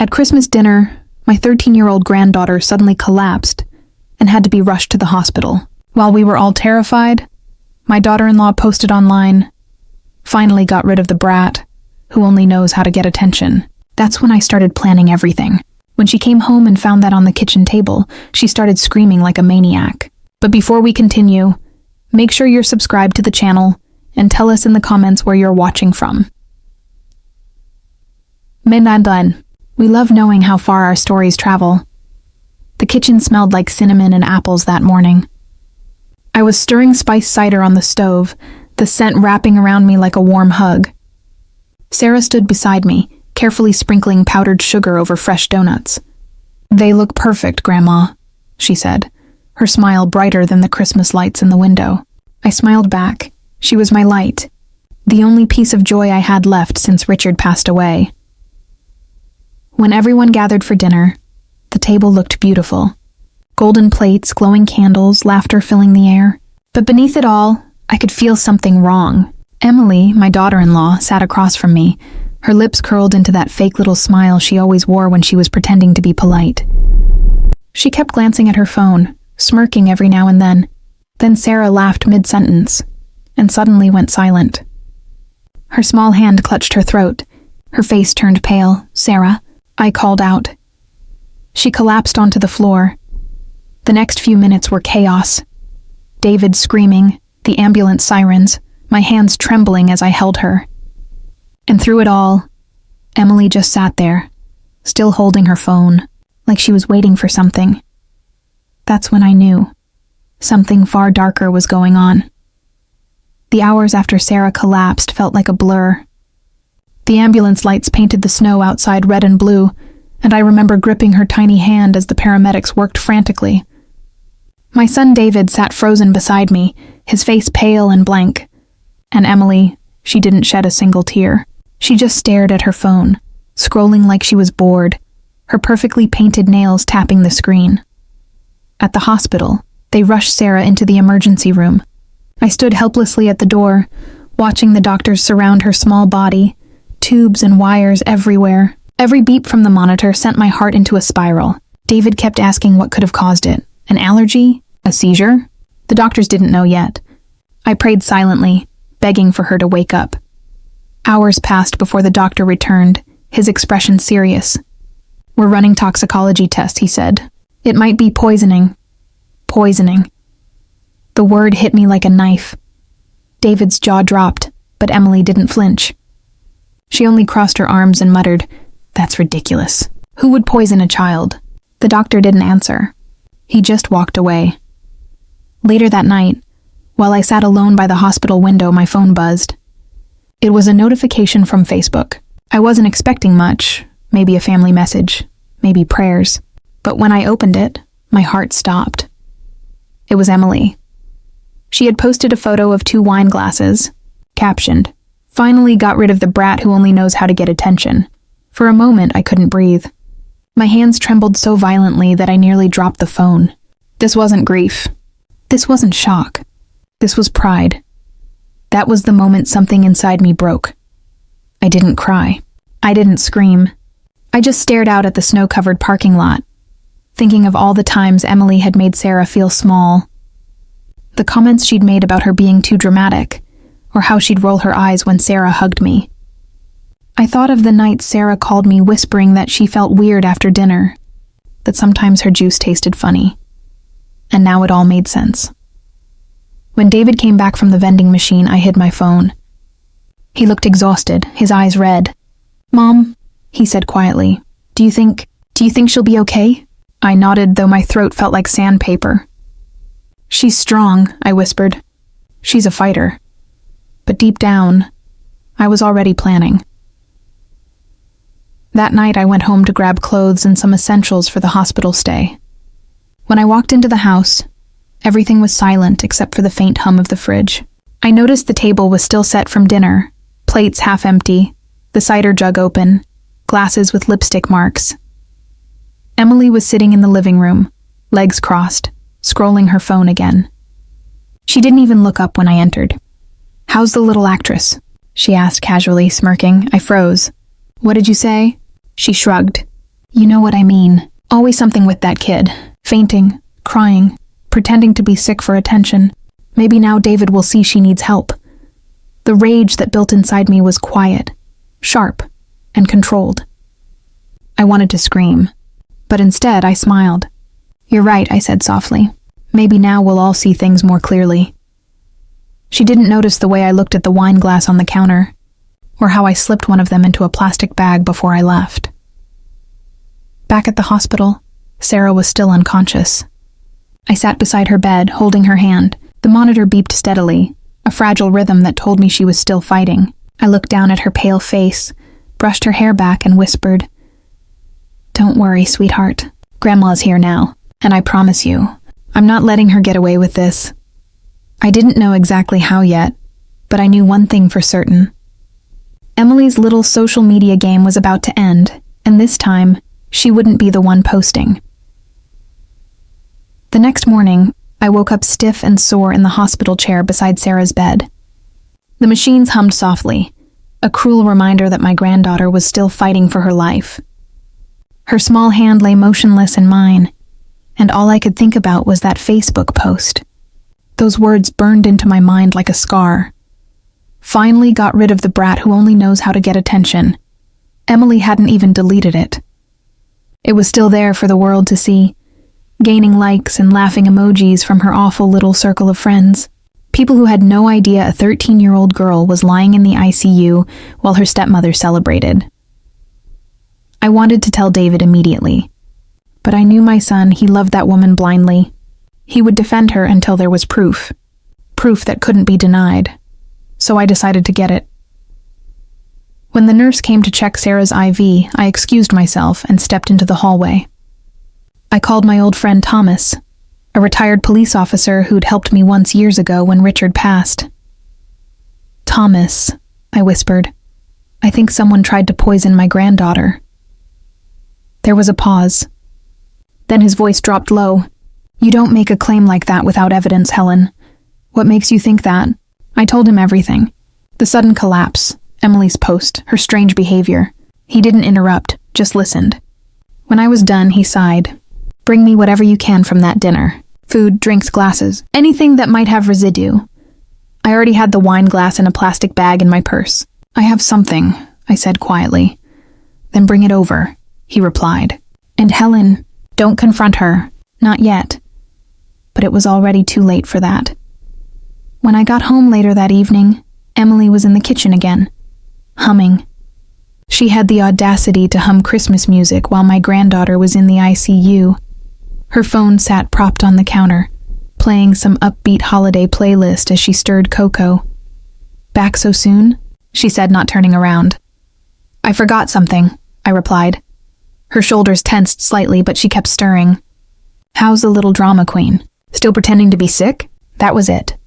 At Christmas dinner, my 13-year-old granddaughter suddenly collapsed and had to be rushed to the hospital. While we were all terrified, my daughter-in-law posted online, "Finally got rid of the brat, who only knows how to get attention." That's when I started planning everything. When she came home and found that on the kitchen table, she started screaming like a maniac. But before we continue, make sure you're subscribed to the channel and tell us in the comments where you're watching from. Mindandan. We love knowing how far our stories travel. The kitchen smelled like cinnamon and apples that morning. I was stirring spiced cider on the stove, the scent wrapping around me like a warm hug. Sarah stood beside me, carefully sprinkling powdered sugar over fresh donuts. "They look perfect, Grandma," she said, her smile brighter than the Christmas lights in the window. I smiled back. She was my light, the only piece of joy I had left since Richard passed away. When everyone gathered for dinner, the table looked beautiful. Golden plates, glowing candles, laughter filling the air. But beneath it all, I could feel something wrong. Emily, my daughter-in-law, sat across from me, her lips curled into that fake little smile she always wore when she was pretending to be polite. She kept glancing at her phone, smirking every now and then. Then Sarah laughed mid-sentence, and suddenly went silent. Her small hand clutched her throat. Her face turned pale. "Sarah," I called out. She collapsed onto the floor. The next few minutes were chaos. David screaming, the ambulance sirens, my hands trembling as I held her. And through it all, Emily just sat there, still holding her phone, like she was waiting for something. That's when I knew. Something far darker was going on. The hours after Sarah collapsed felt like a blur. The ambulance lights painted the snow outside red and blue, and I remember gripping her tiny hand as the paramedics worked frantically. My son David sat frozen beside me, his face pale and blank. And Emily, she didn't shed a single tear. She just stared at her phone, scrolling like she was bored, her perfectly painted nails tapping the screen. At the hospital, they rushed Sarah into the emergency room. I stood helplessly at the door, watching the doctors surround her small body, tubes and wires everywhere. Every beep from the monitor sent my heart into a spiral. David kept asking what could have caused it. An allergy? A seizure? The doctors didn't know yet. I prayed silently, begging for her to wake up. Hours passed before the doctor returned, his expression serious. "We're running toxicology tests," he said. "It might be poisoning." Poisoning. The word hit me like a knife. David's jaw dropped, but Emily didn't flinch. She only crossed her arms and muttered, "That's ridiculous. Who would poison a child?" The doctor didn't answer. He just walked away. Later that night, while I sat alone by the hospital window, my phone buzzed. It was a notification from Facebook. I wasn't expecting much, maybe a family message, maybe prayers. But when I opened it, my heart stopped. It was Emily. She had posted a photo of 2 wine glasses, captioned, "Finally got rid of the brat who only knows how to get attention." For a moment, I couldn't breathe. My hands trembled so violently that I nearly dropped the phone. This wasn't grief. This wasn't shock. This was pride. That was the moment something inside me broke. I didn't cry. I didn't scream. I just stared out at the snow-covered parking lot, thinking of all the times Emily had made Sarah feel small. The comments she'd made about her being too dramatic, or how she'd roll her eyes when Sarah hugged me. I thought of the night Sarah called me whispering that she felt weird after dinner, that sometimes her juice tasted funny. And now it all made sense. When David came back from the vending machine, I hid my phone. He looked exhausted, his eyes red. "Mom," he said quietly, Do you think she'll be okay?" I nodded, though my throat felt like sandpaper. "She's strong," I whispered. "She's a fighter." But deep down, I was already planning. That night I went home to grab clothes and some essentials for the hospital stay. When I walked into the house, everything was silent except for the faint hum of the fridge. I noticed the table was still set from dinner, plates half empty, the cider jug open, glasses with lipstick marks. Emily was sitting in the living room, legs crossed, scrolling her phone again. She didn't even look up when I entered. "How's the little actress?" she asked casually, smirking. I froze. "What did you say?" She shrugged. You know what I mean. Always something with that kid. Fainting, crying, pretending to be sick for attention. Maybe now David will see she needs help. The rage that built inside me was quiet, sharp, and controlled. I wanted to scream, but instead I smiled. You're right, I said softly. Maybe now we'll all see things more clearly. She didn't notice the way I looked at the wine glass on the counter, or how I slipped one of them into a plastic bag before I left. Back at the hospital, Sarah was still unconscious. I sat beside her bed, holding her hand. The monitor beeped steadily, a fragile rhythm that told me she was still fighting. I looked down at her pale face, brushed her hair back, and whispered, "Don't worry, sweetheart. Grandma's here now, and I promise you, I'm not letting her get away with this." I didn't know exactly how yet, but I knew one thing for certain. Emily's little social media game was about to end, and this time, she wouldn't be the one posting. The next morning, I woke up stiff and sore in the hospital chair beside Sarah's bed. The machines hummed softly, a cruel reminder that my granddaughter was still fighting for her life. Her small hand lay motionless in mine, and all I could think about was that Facebook post. Those words burned into my mind like a scar. Finally got rid of the brat who only knows how to get attention. Emily hadn't even deleted it. It was still there for the world to see, gaining likes and laughing emojis from her awful little circle of friends. People who had no idea a 13-year-old girl was lying in the ICU while her stepmother celebrated. I wanted to tell David immediately, but I knew my son, he loved that woman blindly. He would defend her until there was proof that couldn't be denied, so I decided to get it. When the nurse came to check Sarah's IV, I excused myself and stepped into the hallway. I called my old friend Thomas, a retired police officer who'd helped me once years ago when Richard passed. "Thomas," I whispered, "I think someone tried to poison my granddaughter." There was a pause. Then his voice dropped low. "You don't make a claim like that without evidence, Helen. What makes you think that?" I told him everything. The sudden collapse, Emily's post, her strange behavior. He didn't interrupt, just listened. When I was done, he sighed. "Bring me whatever you can from that dinner. Food, drinks, glasses, anything that might have residue." I already had the wine glass in a plastic bag in my purse. "I have something," I said quietly. "Then bring it over," he replied. And Helen, don't confront her. Not yet. But it was already too late for that. When I got home later that evening, Emily was in the kitchen again, humming. She had the audacity to hum Christmas music while my granddaughter was in the ICU. Her phone sat propped on the counter, playing some upbeat holiday playlist as she stirred cocoa. "Back so soon?" she said, not turning around. "I forgot something," I replied. Her shoulders tensed slightly, but she kept stirring. "How's the little drama queen? Still pretending to be sick?" That was it.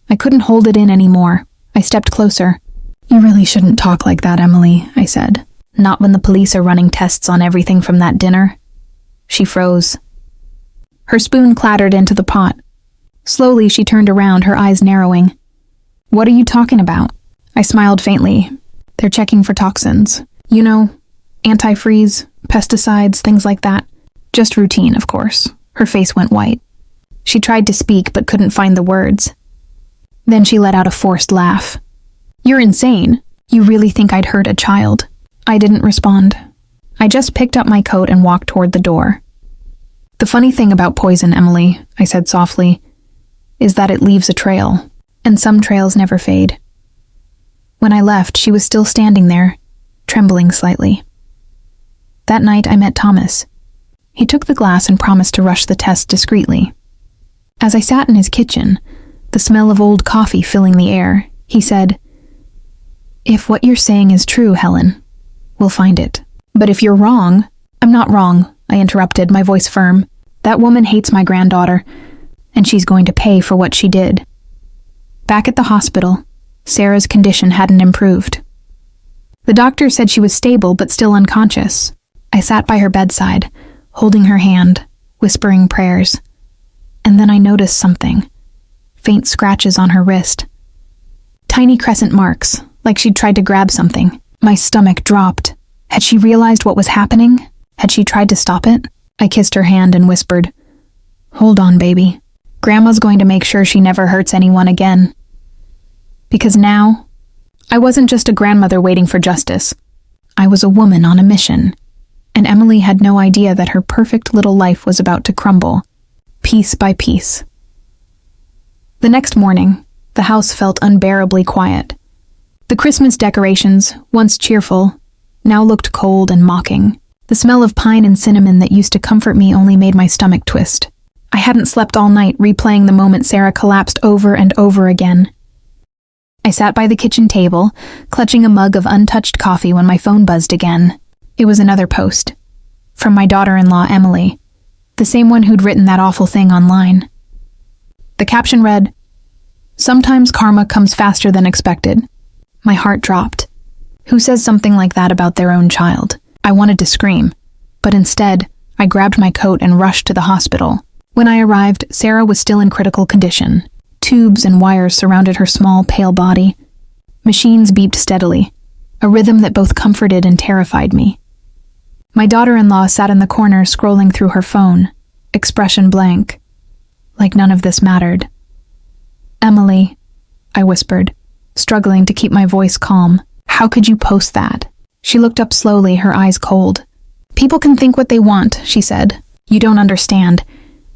I couldn't hold it in anymore. I stepped closer. "You really shouldn't talk like that, Emily," I said. "Not when the police are running tests on everything from that dinner." She froze. Her spoon clattered into the pot. Slowly, she turned around, her eyes narrowing. "What are you talking about?" I smiled faintly. "They're checking for toxins. You know, antifreeze, pesticides, things like that. Just routine, of course." Her face went white. She tried to speak but couldn't find the words. Then she let out a forced laugh. "You're insane. You really think I'd hurt a child?" I didn't respond. I just picked up my coat and walked toward the door. "The funny thing about poison, Emily," I said softly, "is that it leaves a trail, and some trails never fade." When I left, she was still standing there, trembling slightly. That night, I met Thomas. He took the glass and promised to rush the test discreetly. As I sat in his kitchen, the smell of old coffee filling the air, he said, "If what you're saying is true, Helen, we'll find it. But if you're wrong—" "I'm not wrong," I interrupted, my voice firm. "That woman hates my granddaughter, and she's going to pay for what she did." Back at the hospital, Sarah's condition hadn't improved. The doctor said she was stable but still unconscious. I sat by her bedside, holding her hand, whispering prayers. And then I noticed something. Faint scratches on her wrist. Tiny crescent marks, like she'd tried to grab something. My stomach dropped. Had she realized what was happening? Had she tried to stop it? I kissed her hand and whispered, "Hold on, baby. Grandma's going to make sure she never hurts anyone again." Because now, I wasn't just a grandmother waiting for justice. I was a woman on a mission, and Emily had no idea that her perfect little life was about to crumble, piece by piece. The next morning, the house felt unbearably quiet. The Christmas decorations, once cheerful, now looked cold and mocking. The smell of pine and cinnamon that used to comfort me only made my stomach twist. I hadn't slept all night, replaying the moment Sarah collapsed over and over again. I sat by the kitchen table, clutching a mug of untouched coffee when my phone buzzed again. It was another post. From my daughter-in-law, Emily, the same one who'd written that awful thing online. The caption read, "Sometimes karma comes faster than expected." My heart dropped. Who says something like that about their own child? I wanted to scream, but instead, I grabbed my coat and rushed to the hospital. When I arrived, Sarah was still in critical condition. Tubes and wires surrounded her small, pale body. Machines beeped steadily, a rhythm that both comforted and terrified me. My daughter-in-law sat in the corner scrolling through her phone, expression blank, like none of this mattered. "Emily," I whispered, struggling to keep my voice calm. "How could you post that?" She looked up slowly, her eyes cold. "People can think what they want," she said. "You don't understand.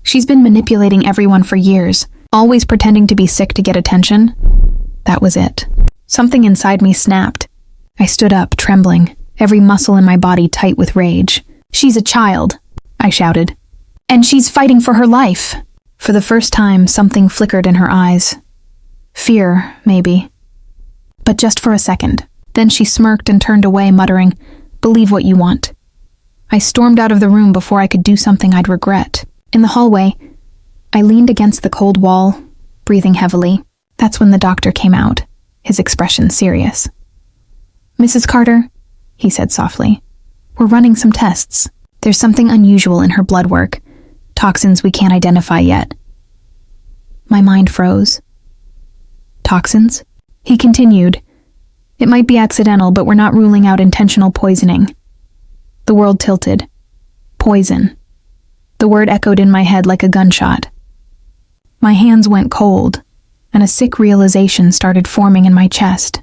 She's been manipulating everyone for years, always pretending to be sick to get attention." That was it. Something inside me snapped. I stood up, trembling, every muscle in my body tight with rage. "She's a child," I shouted. "And she's fighting for her life." For the first time, something flickered in her eyes. Fear, maybe. But just for a second. Then she smirked and turned away, muttering, "Believe what you want." I stormed out of the room before I could do something I'd regret. In the hallway, I leaned against the cold wall, breathing heavily. That's when the doctor came out, his expression serious. "Mrs. Carter," he said softly, "we're running some tests. There's something unusual in her blood work, toxins we can't identify yet." My mind froze. "Toxins?" He continued, "It might be accidental, but we're not ruling out intentional poisoning." The world tilted. Poison. The word echoed in my head like a gunshot. My hands went cold, and a sick realization started forming in my chest.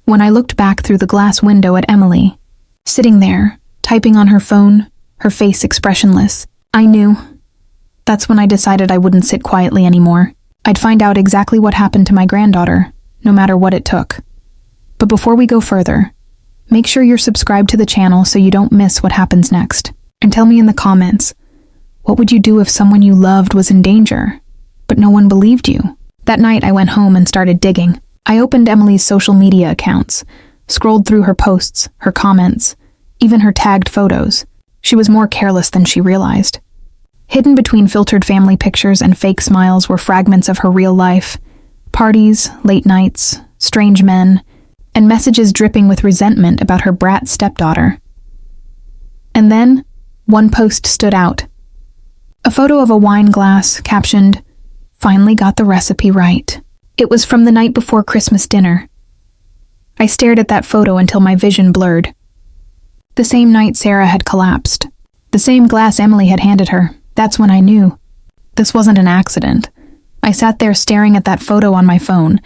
When I looked back through the glass window at Emily, sitting there, typing on her phone, her face expressionless, I knew. That's when I decided I wouldn't sit quietly anymore. I'd find out exactly what happened to my granddaughter, no matter what it took. But before we go further, make sure you're subscribed to the channel so you don't miss what happens next. And tell me in the comments, what would you do if someone you loved was in danger, but no one believed you? That night I went home and started digging. I opened Emily's social media accounts, scrolled through her posts, her comments, even her tagged photos. She was more careless than she realized. Hidden between filtered family pictures and fake smiles were fragments of her real life. Parties, late nights, strange men, and messages dripping with resentment about her brat stepdaughter. And then, one post stood out. A photo of a wine glass captioned, "Finally got the recipe right." It was from the night before Christmas dinner. I stared at that photo until my vision blurred. The same night Sarah had collapsed. The same glass Emily had handed her. That's when I knew. This wasn't an accident. I sat there staring at that photo on my phone,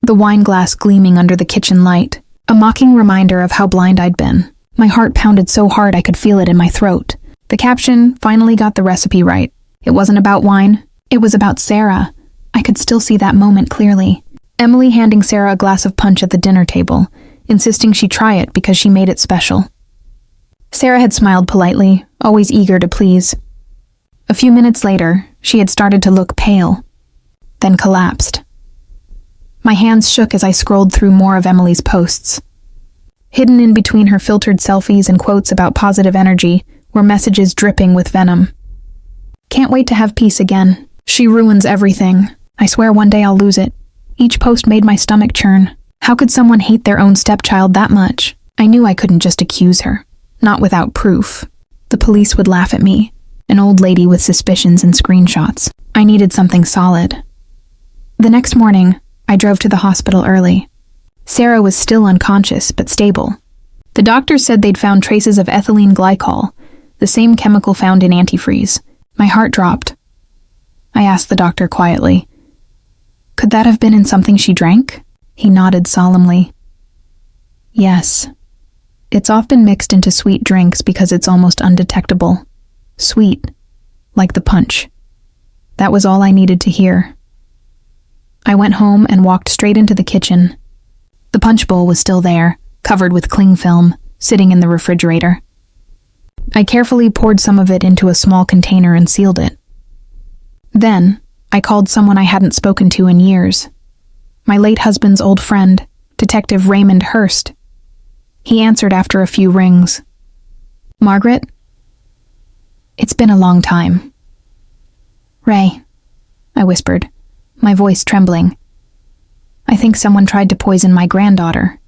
the wine glass gleaming under the kitchen light, a mocking reminder of how blind I'd been. My heart pounded so hard I could feel it in my throat. The caption finally got the recipe right. It wasn't about wine. It was about Sarah. I could still see that moment clearly. Emily handing Sarah a glass of punch at the dinner table, insisting she try it because she made it special. Sarah had smiled politely, always eager to please. A few minutes later, she had started to look pale, then collapsed. My hands shook as I scrolled through more of Emily's posts. Hidden in between her filtered selfies and quotes about positive energy were messages dripping with venom. "Can't wait to have peace again. She ruins everything. I swear one day I'll lose it." Each post made my stomach churn. How could someone hate their own stepchild that much? I knew I couldn't just accuse her. Not without proof. The police would laugh at me, an old lady with suspicions and screenshots. I needed something solid. The next morning, I drove to the hospital early. Sarah was still unconscious, but stable. The doctor said they'd found traces of ethylene glycol, the same chemical found in antifreeze. My heart dropped. I asked the doctor quietly, "Could that have been in something she drank?" He nodded solemnly. "Yes. It's often mixed into sweet drinks because it's almost undetectable. Sweet, like the punch." That was all I needed to hear. I went home and walked straight into the kitchen. The punch bowl was still there, covered with cling film, sitting in the refrigerator. I carefully poured some of it into a small container and sealed it. Then, I called someone I hadn't spoken to in years. My late husband's old friend, Detective Raymond Hurst. He answered after a few rings. "Margaret? It's been a long time." "Ray," I whispered, my voice trembling. "I think someone tried to poison my granddaughter."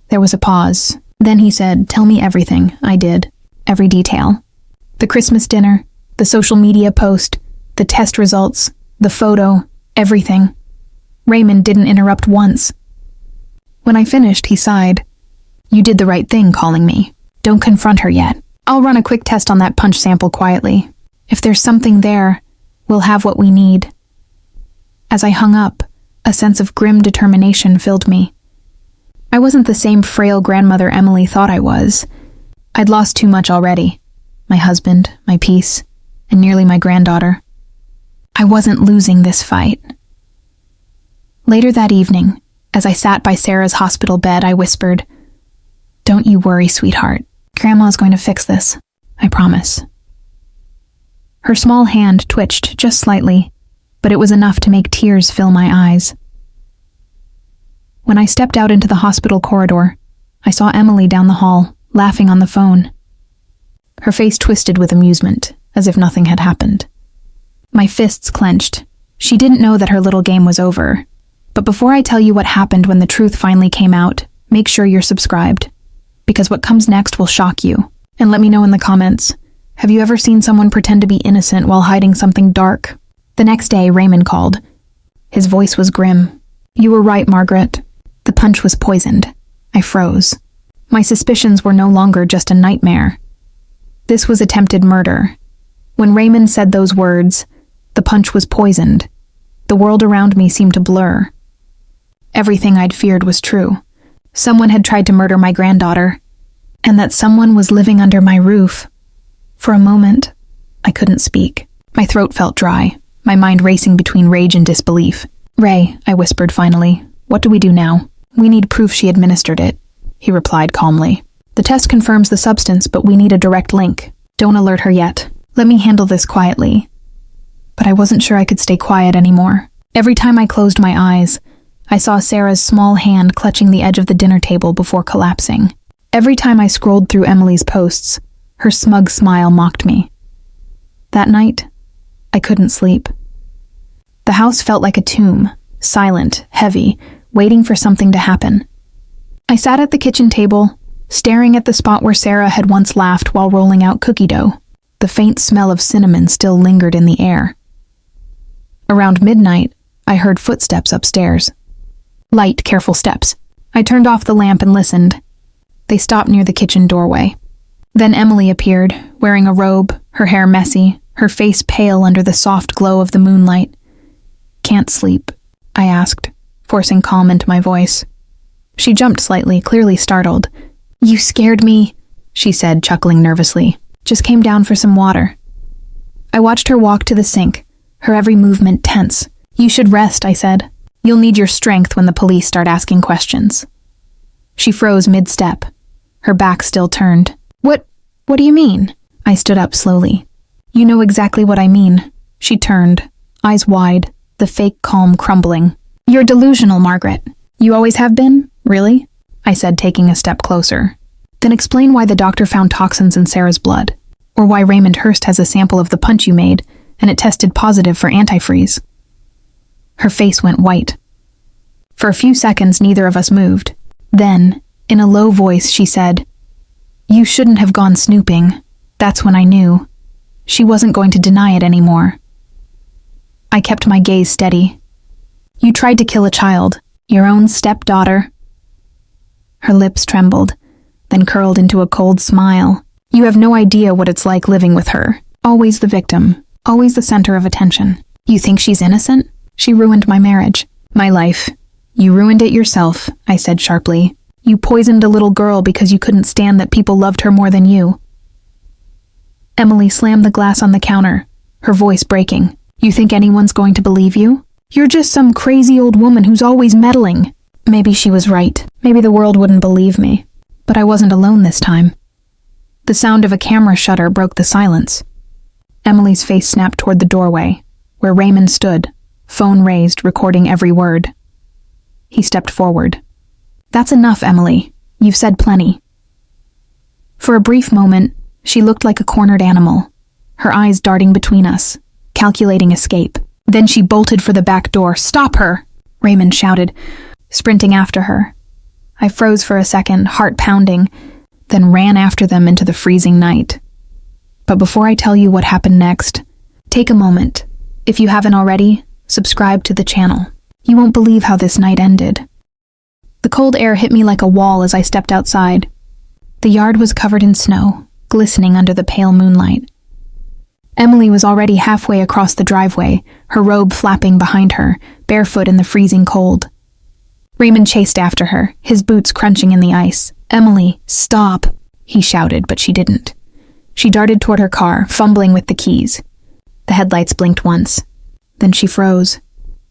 There was a pause. Then he said, "Tell me everything." I did. Every detail. The Christmas dinner, the social media post, the test results, the photo, everything. Raymond didn't interrupt once. When I finished, he sighed. "You did the right thing calling me. Don't confront her yet. I'll run a quick test on that punch sample quietly. If there's something there, we'll have what we need." As I hung up, a sense of grim determination filled me. I wasn't the same frail grandmother Emily thought I was. I'd lost too much already. My husband, my peace, and nearly my granddaughter. I wasn't losing this fight. Later that evening, as I sat by Sarah's hospital bed, I whispered, "Don't you worry, sweetheart. Grandma's going to fix this. I promise." Her small hand twitched just slightly, but it was enough to make tears fill my eyes. When I stepped out into the hospital corridor, I saw Emily down the hall, laughing on the phone. Her face twisted with amusement, as if nothing had happened. My fists clenched. She didn't know that her little game was over. But before I tell you what happened when the truth finally came out, make sure you're subscribed. Because what comes next will shock you. And let me know in the comments, have you ever seen someone pretend to be innocent while hiding something dark? The next day, Raymond called. His voice was grim. "You were right, Margaret. The punch was poisoned." I froze. My suspicions were no longer just a nightmare. This was attempted murder. When Raymond said those words, "The punch was poisoned," the world around me seemed to blur. Everything I'd feared was true. Someone had tried to murder my granddaughter, and that someone was living under my roof. For a moment, I couldn't speak. My throat felt dry, my mind racing between rage and disbelief. "Ray," I whispered finally, "what do we do now?" "We need proof she administered it," he replied calmly. "The test confirms the substance, but we need a direct link. Don't alert her yet. Let me handle this quietly." But I wasn't sure I could stay quiet anymore. Every time I closed my eyes, I saw Sarah's small hand clutching the edge of the dinner table before collapsing. Every time I scrolled through Emily's posts, her smug smile mocked me. That night, I couldn't sleep. The house felt like a tomb, silent, heavy, waiting for something to happen. I sat at the kitchen table, staring at the spot where Sarah had once laughed while rolling out cookie dough. The faint smell of cinnamon still lingered in the air. Around midnight, I heard footsteps upstairs. Light, careful steps. I turned off the lamp and listened. They stopped near the kitchen doorway. Then Emily appeared, wearing a robe, her hair messy, her face pale under the soft glow of the moonlight. "Can't sleep?" I asked, forcing calm into my voice. She jumped slightly, clearly startled. "You scared me," she said, chuckling nervously. "Just came down for some water." I watched her walk to the sink, her every movement tense. "You should rest," I said. "You'll need your strength when the police start asking questions." She froze mid-step, her back still turned. What do you mean?" I stood up slowly. "You know exactly what I mean." She turned, eyes wide, the fake calm crumbling. "You're delusional, Margaret. You always have been? Really?" I said, taking a step closer. "Then explain why the doctor found toxins in Sarah's blood, or why Raymond Hurst has a sample of the punch you made, and it tested positive for antifreeze." Her face went white. For a few seconds, neither of us moved. Then, in a low voice, she said, "You shouldn't have gone snooping." That's when I knew. She wasn't going to deny it anymore. I kept my gaze steady. "You tried to kill a child, your own stepdaughter." Her lips trembled. then curled into a cold smile. You have no idea what it's like living with her. Always the victim, always the center of attention. You think she's innocent? She ruined my marriage, my life. You ruined it yourself, I said sharply. You poisoned a little girl because you couldn't stand that people loved her more than you. Emily slammed the glass on the counter, her voice breaking. You think anyone's going to believe you? You're just some crazy old woman who's always meddling. Maybe she was right. Maybe the world wouldn't believe me. But I wasn't alone this time. The sound of a camera shutter broke the silence. Emily's face snapped toward the doorway, where Raymond stood, phone raised, recording every word. He stepped forward. That's enough, Emily. You've said plenty. For a brief moment, she looked like a cornered animal, her eyes darting between us, calculating escape. Then she bolted for the back door. Stop her! Raymond shouted, sprinting after her. I froze for a second, heart pounding, then ran after them into the freezing night. But before I tell you what happened next, take a moment. If you haven't already, subscribe to the channel. You won't believe how this night ended. The cold air hit me like a wall as I stepped outside. The yard was covered in snow, glistening under the pale moonlight. Emily was already halfway across the driveway, her robe flapping behind her, barefoot in the freezing cold. Raymond chased after her, his boots crunching in the ice. Emily, stop, he shouted, but she didn't. She darted toward her car, fumbling with the keys. The headlights blinked once. Then she froze,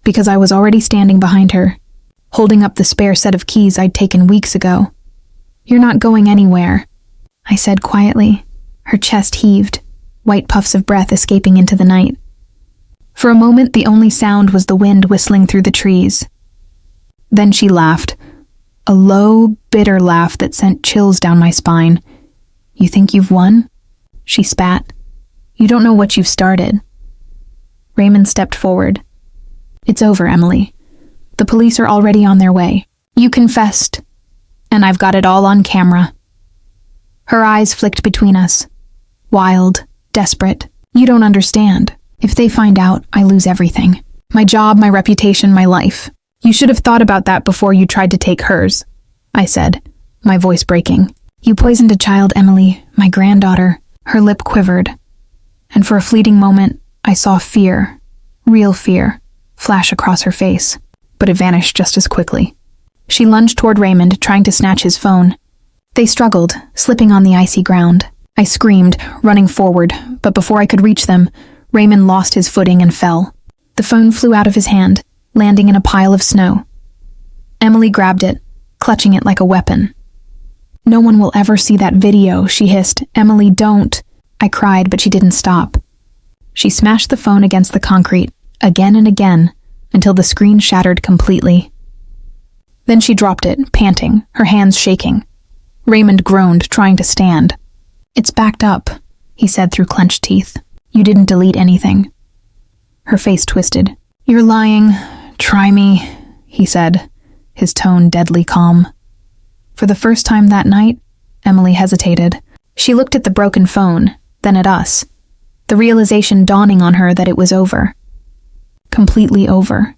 because I was already standing behind her, holding up the spare set of keys I'd taken weeks ago. You're not going anywhere, I said quietly. Her chest heaved, white puffs of breath escaping into the night. For a moment, the only sound was the wind whistling through the trees. Then she laughed, a low, bitter laugh that sent chills down my spine. You think you've won? She spat. You don't know what you've started. Raymond stepped forward. It's over, Emily. The police are already on their way. You confessed, and I've got it all on camera. Her eyes flicked between us. Wild, desperate. You don't understand. If they find out, I lose everything. My job, my reputation, my life. You should have thought about that before you tried to take hers, I said, my voice breaking. You poisoned a child, Emily, my granddaughter. Her lip quivered, and for a fleeting moment, I saw fear, real fear, flash across her face, but it vanished just as quickly. She lunged toward Raymond, trying to snatch his phone. They struggled, slipping on the icy ground. I screamed, running forward, but before I could reach them, Raymond lost his footing and fell. The phone flew out of his hand, landing in a pile of snow. Emily grabbed it, clutching it like a weapon. No one will ever see that video, she hissed. Emily, don't. I cried, but she didn't stop. She smashed the phone against the concrete, again and again, until the screen shattered completely. Then she dropped it, panting, her hands shaking. Raymond groaned, trying to stand. It's backed up, he said through clenched teeth. You didn't delete anything. Her face twisted. You're lying. Try me, he said, his tone deadly calm. For the first time that night, Emily hesitated. She looked at the broken phone, then at us, the realization dawning on her that it was over. Completely over.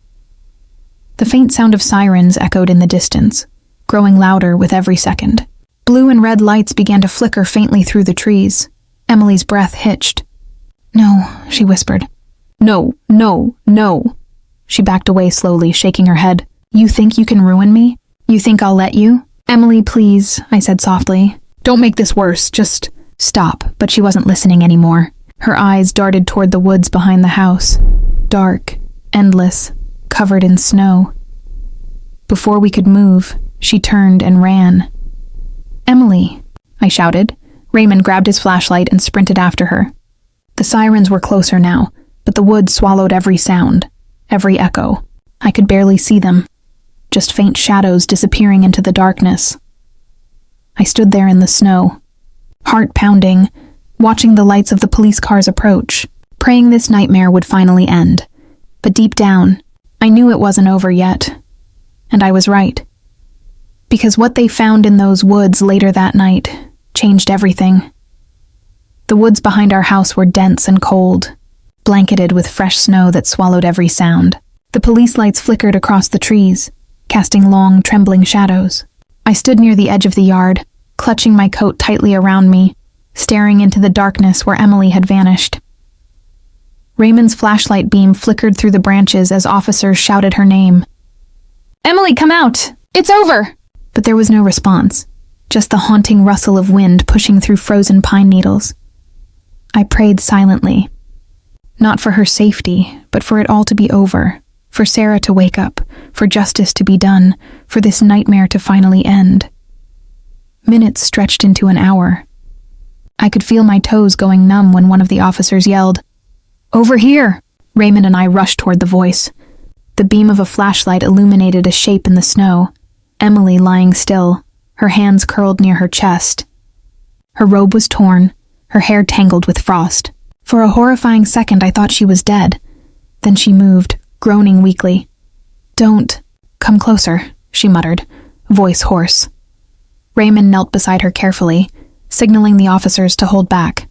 The faint sound of sirens echoed in the distance, growing louder with every second. Blue and red lights began to flicker faintly through the trees. Emily's breath hitched. No, she whispered. No, no, no. She backed away slowly, shaking her head. You think you can ruin me? You think I'll let you? Emily, please, I said softly. Don't make this worse, just stop. But she wasn't listening anymore. Her eyes darted toward the woods behind the house. Dark, endless, covered in snow. Before we could move, she turned and ran. Emily, I shouted. Raymond grabbed his flashlight and sprinted after her. The sirens were closer now, but the woods swallowed every sound, every echo. I could barely see them, just faint shadows disappearing into the darkness. I stood there in the snow, heart pounding, watching the lights of the police cars approach, praying this nightmare would finally end. But deep down, I knew it wasn't over yet. And I was right. Because what they found in those woods later that night changed everything. The woods behind our house were dense and cold, blanketed with fresh snow that swallowed every sound. The police lights flickered across the trees, casting long, trembling shadows. I stood near the edge of the yard, clutching my coat tightly around me, staring into the darkness where Emily had vanished. Raymond's flashlight beam flickered through the branches as officers shouted her name. "Emily, come out! It's over!" But there was no response, just the haunting rustle of wind pushing through frozen pine needles. I prayed silently. Not for her safety, but for it all to be over, for Sarah to wake up, for justice to be done, for this nightmare to finally end. Minutes stretched into an hour. I could feel my toes going numb when one of the officers yelled, "Over here!" Raymond and I rushed toward the voice. The beam of a flashlight illuminated a shape in the snow, Emily lying still, her hands curled near her chest. Her robe was torn, her hair tangled with frost. For a horrifying second I thought she was dead. Then she moved, groaning weakly. "Don't. Come closer," she muttered, voice hoarse. Raymond knelt beside her carefully, signaling the officers to hold back.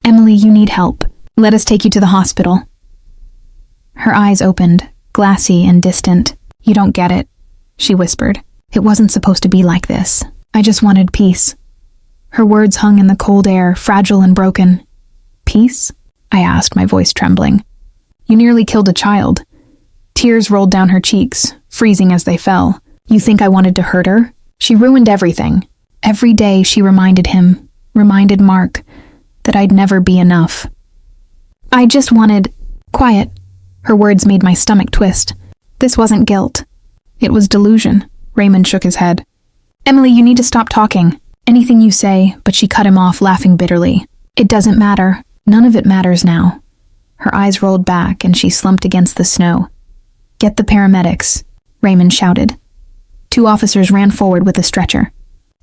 "Emily, you need help. Let us take you to the hospital." Her eyes opened, glassy and distant. "You don't get it," she whispered. "It wasn't supposed to be like this. I just wanted peace." Her words hung in the cold air, fragile and broken. "Peace?" I asked, my voice trembling. "You nearly killed a child." Tears rolled down her cheeks, freezing as they fell. "You think I wanted to hurt her? She ruined everything." Every day she reminded him, reminded Mark, that I'd never be enough. "I just wanted quiet." Her words made my stomach twist. This wasn't guilt. It was delusion. Raymond shook his head. "Emily, you need to stop talking. Anything you say," but she cut him off, laughing bitterly. "It doesn't matter. None of it matters now." Her eyes rolled back and she slumped against the snow. "Get the paramedics," Raymond shouted. 2 officers ran forward with a stretcher.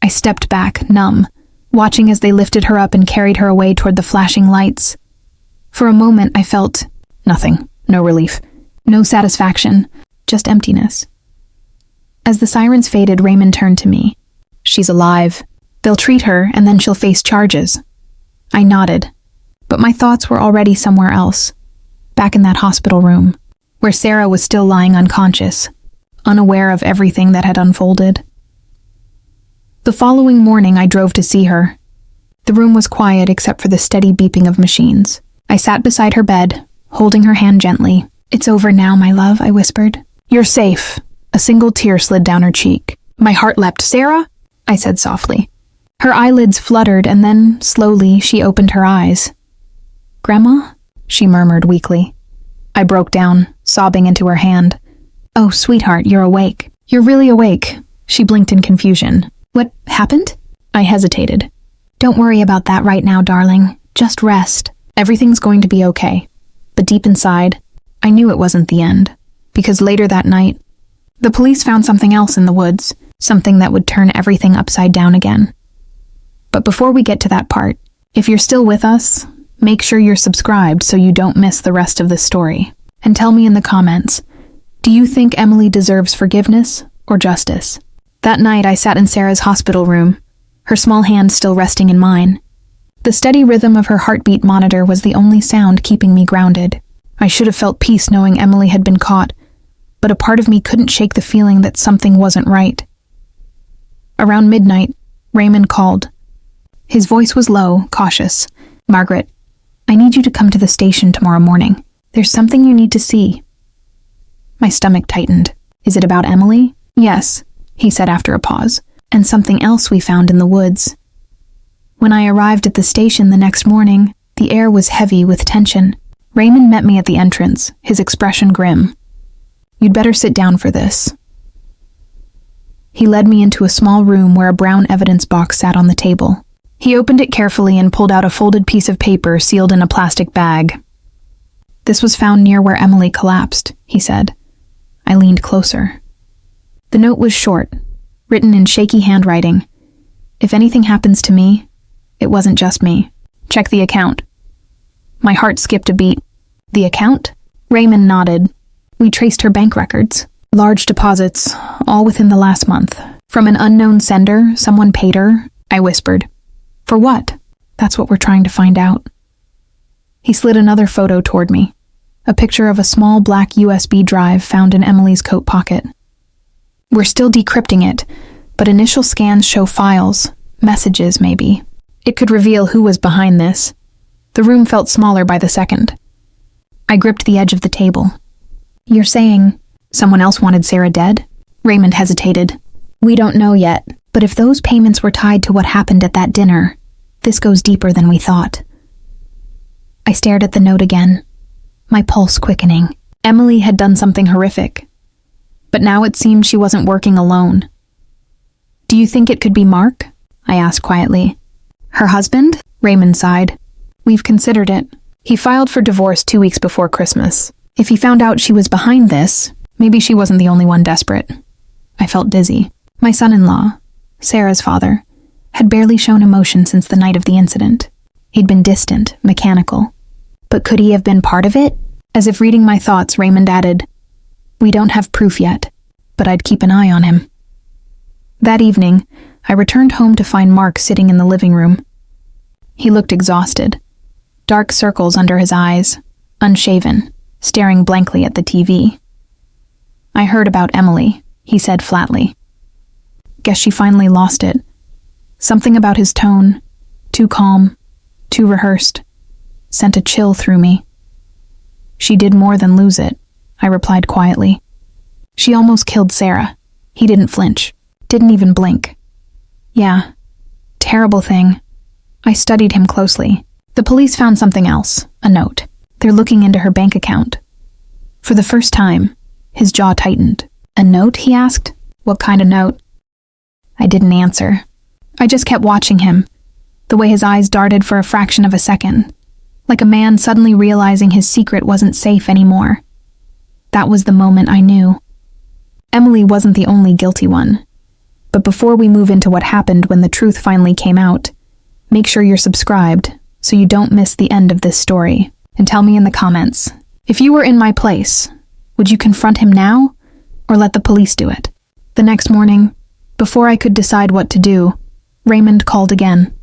I stepped back, numb, watching as they lifted her up and carried her away toward the flashing lights. For a moment I felt nothing, no relief, no satisfaction, just emptiness. As the sirens faded, Raymond turned to me. "She's alive. They'll treat her and then she'll face charges." I nodded, but my thoughts were already somewhere else, back in that hospital room, where Sarah was still lying unconscious, unaware of everything that had unfolded. The following morning I drove to see her. The room was quiet except for the steady beeping of machines. I sat beside her bed, holding her hand gently. "It's over now, my love," I whispered. "You're safe." A single tear slid down her cheek. My heart leapt. "Sarah?" I said softly. Her eyelids fluttered and then, slowly, she opened her eyes. "Grandma?" she murmured weakly. I broke down, sobbing into her hand. "Oh, sweetheart, you're awake. You're really awake." She blinked in confusion. "What happened?" I hesitated. "Don't worry about that right now, darling. Just rest. Everything's going to be okay." But deep inside, I knew it wasn't the end. Because later that night, the police found something else in the woods, something that would turn everything upside down again. But before we get to that part, if you're still with us, make sure you're subscribed so you don't miss the rest of this story. And tell me in the comments, do you think Emily deserves forgiveness or justice? That night I sat in Sarah's hospital room, her small hand still resting in mine. The steady rhythm of her heartbeat monitor was the only sound keeping me grounded. I should have felt peace knowing Emily had been caught, but a part of me couldn't shake the feeling that something wasn't right. Around midnight, Raymond called. His voice was low, cautious. "Margaret, I need you to come to the station tomorrow morning. There's something you need to see." My stomach tightened. "Is it about Emily?" "Yes," he said after a pause, "and something else we found in the woods." When I arrived at the station the next morning, the air was heavy with tension. Raymond met me at the entrance, his expression grim. "You'd better sit down for this." He led me into a small room where a brown evidence box sat on the table. He opened it carefully and pulled out a folded piece of paper sealed in a plastic bag. "This was found near where Emily collapsed," he said. I leaned closer. The note was short, written in shaky handwriting. "If anything happens to me, it wasn't just me. Check the account." My heart skipped a beat. "The account?" Raymond nodded. "We traced her bank records. Large deposits, all within the last month. From an unknown sender, someone paid her," I whispered. "For what?" "That's what we're trying to find out." He slid another photo toward me, a picture of a small black USB drive found in Emily's coat pocket. "We're still decrypting it, but initial scans show files, Messages, maybe. It could reveal who was behind this. The room felt smaller by the second. I gripped the edge of the table. You're saying someone else wanted Sarah dead? Raymond hesitated. We don't know yet, but if those payments were tied to what happened at that dinner, this goes deeper than we thought. I stared at the note again, my pulse quickening. Emily had done something horrific, but now it seemed she wasn't working alone. Do you think it could be Mark? I asked quietly. Her husband? Raymond sighed. We've considered it. He filed for divorce 2 weeks before Christmas. If he found out she was behind this, maybe she wasn't the only one desperate. I felt dizzy. My son-in-law, Sarah's father, had barely shown emotion since the night of the incident. He'd been distant, mechanical. But could he have been part of it? As if reading my thoughts, Raymond added, We don't have proof yet, but I'd keep an eye on him. That evening, I returned home to find Mark sitting in the living room. He looked exhausted, dark circles under his eyes, unshaven, staring blankly at the TV. I heard about Emily, he said flatly. Guess she finally lost it. Something about his tone, too calm, too rehearsed, sent a chill through me. She did more than lose it, I replied quietly. She almost killed Sarah. He didn't flinch, didn't even blink. Yeah, terrible thing. I studied him closely. The police found something else, a note. They're looking into her bank account. For the first time, his jaw tightened. A note, he asked? What kind of note? I didn't answer. I just kept watching him, the way his eyes darted for a fraction of a second, like a man suddenly realizing his secret wasn't safe anymore. That was the moment I knew. Emily wasn't the only guilty one. But before we move into what happened when the truth finally came out, make sure you're subscribed so you don't miss the end of this story. And tell me in the comments, if you were in my place, would you confront him now or let the police do it? The next morning, before I could decide what to do, Raymond called again.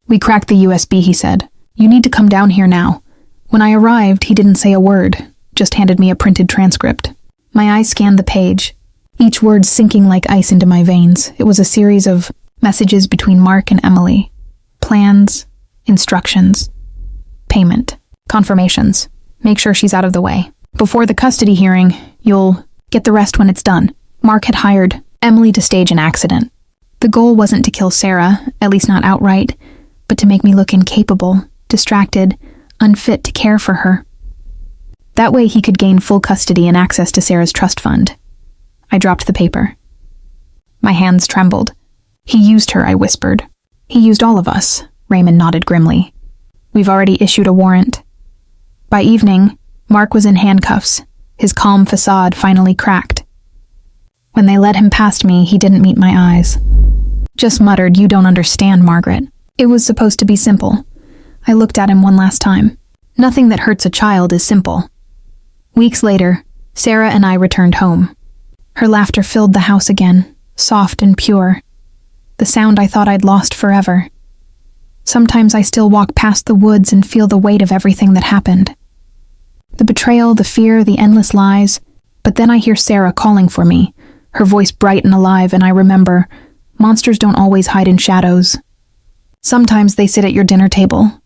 We cracked the USB, he said. You need to come down here now. When I arrived, he didn't say a word, just handed me a printed transcript. My eyes scanned the page, each word sinking like ice into my veins. It was a series of messages between Mark and Emily. Plans, instructions, payment, confirmations. Make sure she's out of the way. Before the custody hearing, you'll get the rest when it's done. Mark had hired Emily to stage an accident. The goal wasn't to kill Sarah, at least not outright, but to make me look incapable, distracted, unfit to care for her. That way he could gain full custody and access to Sarah's trust fund. I dropped the paper. My hands trembled. He used her, I whispered. He used all of us, Raymond nodded grimly. We've already issued a warrant. By evening, Mark was in handcuffs, his calm facade finally cracked. When they led him past me, he didn't meet my eyes. Just muttered, "You don't understand, Margaret." It was supposed to be simple. I looked at him one last time. Nothing that hurts a child is simple. Weeks later, Sarah and I returned home. Her laughter filled the house again, soft and pure. The sound I thought I'd lost forever. Sometimes I still walk past the woods and feel the weight of everything that happened. The betrayal, the fear, the endless lies. But then I hear Sarah calling for me, her voice bright and alive, and I remember, monsters don't always hide in shadows. Sometimes they sit at your dinner table,